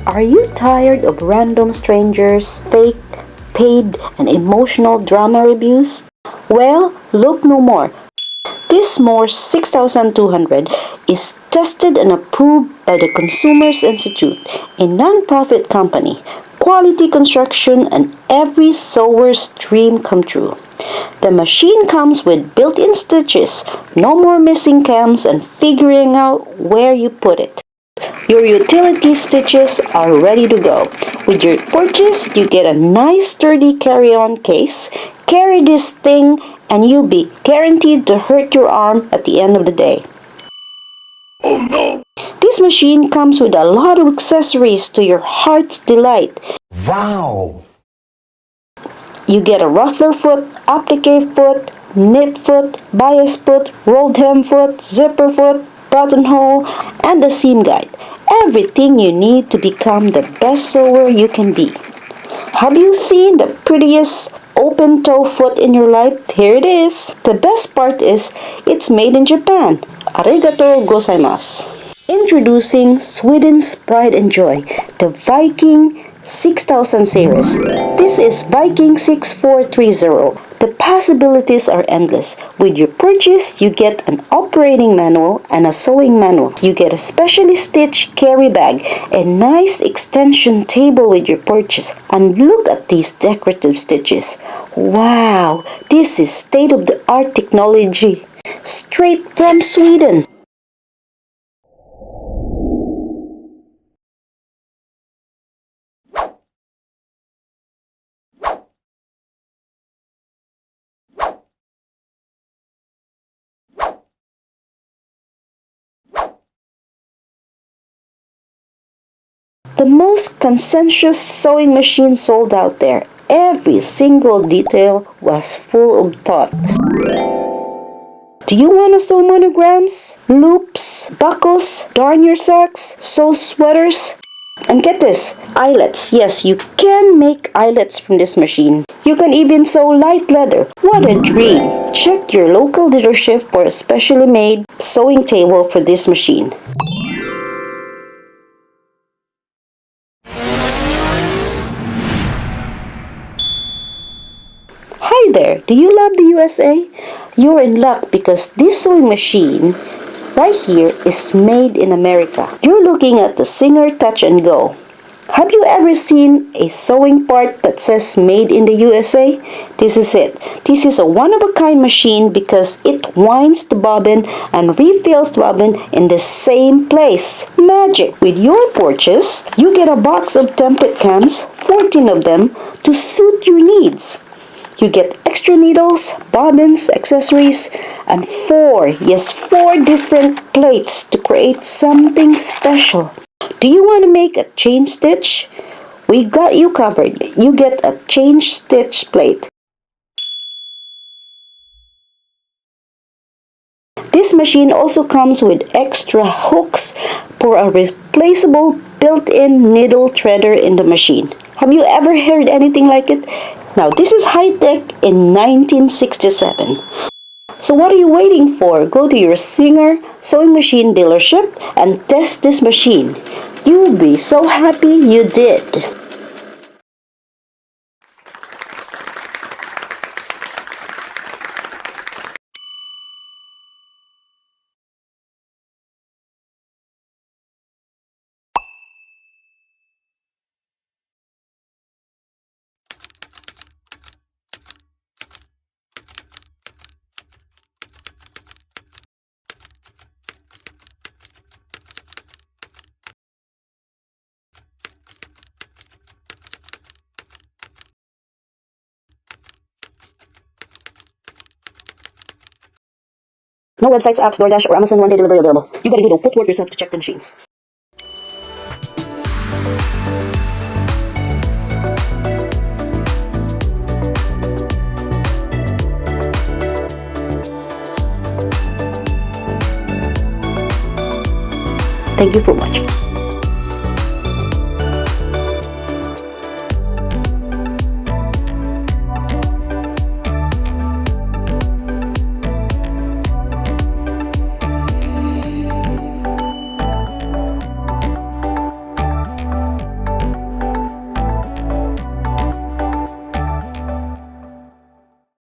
Are you tired of random strangers, fake, paid, and emotional drama reviews? Well, look no more. This Morse 6200 is tested and approved by the Consumers Institute, a non-profit company. Quality construction and every sewer's dream come true. The machine comes with built-in stitches, no more missing cams and figuring out where you put it. Your utility stitches are ready to go. With your purchase, you get a nice sturdy carry-on case. Carry this thing and you'll be guaranteed to hurt your arm at the end of the day. Oh no! This machine comes with a lot of accessories to your heart's delight. Wow! You get a ruffler foot, applique foot, knit foot, bias foot, rolled hem foot, zipper foot, buttonhole, and a seam guide. Everything you need to become the best sewer you can be. Have you seen the prettiest open toe foot in your life? Here it is. The best part is it's made in Japan. Arigato gozaimasu. Introducing Sweden's pride and joy, the Viking 6000 series. This is Viking 6430. The possibilities are endless. With your purchase, you get an operating manual and a sewing manual. You get a specially stitched carry bag, a nice extension table with your purchase. And look at these decorative stitches. Wow, this is state-of-the-art technology. Straight from Sweden. The most conscientious sewing machine sold out there. Every single detail was full of thought. Do you want to sew monograms, loops, buckles, darn your socks, sew sweaters? And get this, eyelets. Yes, you can make eyelets from this machine. You can even sew light leather. What a dream! Check your local dealership for a specially made sewing table for this machine. Hi there, do you love the USA? You're in luck because this sewing machine right here is made in America. You're looking at the Singer Touch and Go. Have you ever seen a sewing part that says made in the USA? This is it. This is a one-of-a-kind machine because it winds the bobbin and refills the bobbin in the same place. Magic! With your purchase, you get a box of template cams, 14 of them, to suit your needs. You get extra needles, bobbins, accessories, and four different plates to create something special. Do you want to make a chain stitch? We got you covered. You get a chain stitch plate. This machine also comes with extra hooks for a replaceable built-in needle threader in the machine. Have you ever heard anything like it? Now, this is high-tech in 1967. So what are you waiting for? Go to your Singer sewing machine dealership and test this machine. You'll be so happy you did. No websites, apps, DoorDash, or Amazon one-day delivery available. You gotta do the footwork yourself to check the machines. Thank you for watching.